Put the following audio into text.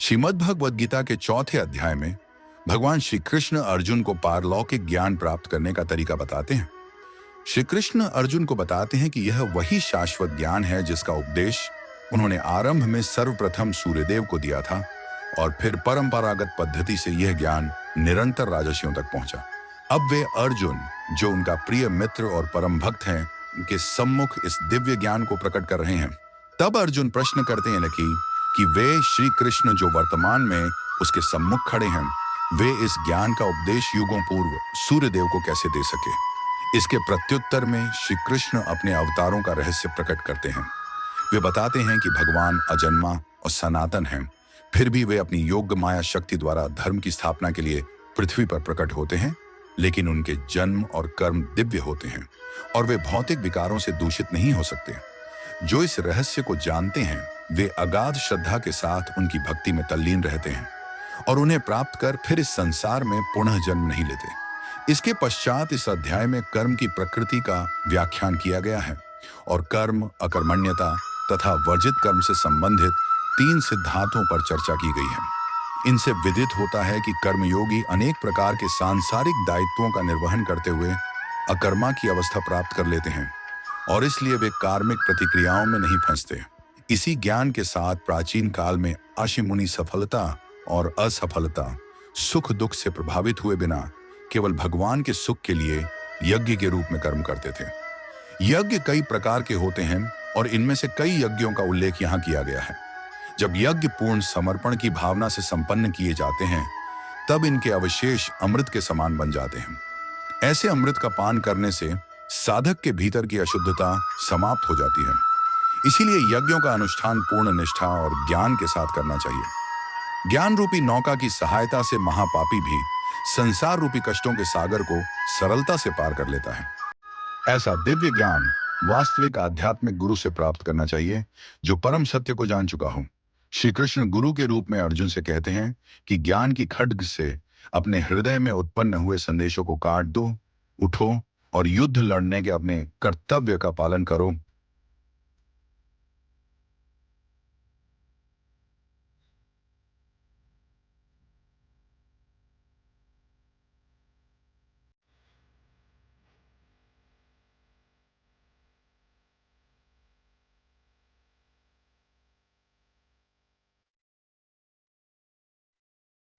श्रीमद् भगवद गीता के चौथे अध्याय में भगवान श्री कृष्ण अर्जुन को पारलौकिक ज्ञान प्राप्त करने का तरीका बताते हैं। श्री कृष्ण अर्जुन को बताते हैं कि यह वही शाश्वत ज्ञान है जिसका उपदेश उन्होंने आरंभ में सर्वप्रथम सूर्यदेव को दिया था और फिर परंपरागत पद्धति से यह ज्ञान निरंतर राजर्षियों तक पहुंचा। अब वे अर्जुन, जो उनका प्रिय मित्र और परम भक्त हैं, उनके सम्मुख इस दिव्य ज्ञान को प्रकट कर रहे हैं। तब अर्जुन प्रश्न करते हैं कि वे श्री कृष्ण जो वर्तमान में उसके सम्मुख खड़े हैं, वे इस ज्ञान का उपदेश युगों पूर्व सूर्यदेव को कैसे दे सके। इसके प्रत्युत्तर में श्री कृष्ण अपने अवतारों का रहस्य प्रकट करते हैं। वे बताते हैं कि भगवान अजन्मा और सनातन हैं, फिर भी वे अपनी योग माया शक्ति द्वारा धर्म की स्थापना के लिए पृथ्वी पर प्रकट होते हैं, लेकिन उनके जन्म और कर्म दिव्य होते हैं और वे भौतिक विकारों से दूषित नहीं हो सकते। जो इस रहस्य को जानते हैं, वे अगाध श्रद्धा के साथ उनकी भक्ति में तल्लीन रहते हैं और उन्हें प्राप्त कर फिर इस संसार में पुनः जन्म नहीं लेते। इसके पश्चात इस अध्याय में कर्म की प्रकृति का व्याख्यान किया गया है और कर्म, अकर्मण्यता तथा वर्जित कर्म से संबंधित 3 सिद्धांतों पर चर्चा की गई है। इनसे विदित होता है कि कर्मयोगी अनेक प्रकार के सांसारिक दायित्वों का निर्वहन करते हुए अकर्मा की अवस्था प्राप्त कर लेते हैं और इसलिए वे कार्मिक प्रतिक्रियाओं में नहीं फंसते। इसी ज्ञान के साथ प्राचीन काल में ऋषि मुनि सफलता और असफलता, सुख दुख से प्रभावित हुए बिना केवल भगवान के सुख के लिए यज्ञ के रूप में कर्म करते थे। यज्ञ कई प्रकार के होते हैं और इनमें से कई यज्ञों का उल्लेख यहाँ किया गया है। जब यज्ञ पूर्ण समर्पण की भावना से संपन्न किए जाते हैं, तब इनके अवशेष अमृत के समान बन जाते हैं। ऐसे अमृत का पान करने से साधक के भीतर की अशुद्धता समाप्त हो जाती है। इसीलिए यज्ञों का अनुष्ठान पूर्ण निष्ठा और ज्ञान के साथ करना चाहिए। ज्ञान रूपी नौका की सहायता से महापापी भी संसार रूपी कष्टों के सागर को सरलता से पार कर लेता है। ऐसा दिव्य ज्ञान वास्तविक आध्यात्मिक गुरु से प्राप्त करना चाहिए, जो परम सत्य को जान चुका हो। श्री कृष्ण गुरु के रूप में अर्जुन से कहते हैं कि ज्ञान की खड्ग से अपने हृदय में उत्पन्न हुए संदेशों को काट दो, उठो और युद्ध लड़ने के अपने कर्तव्य का पालन करो।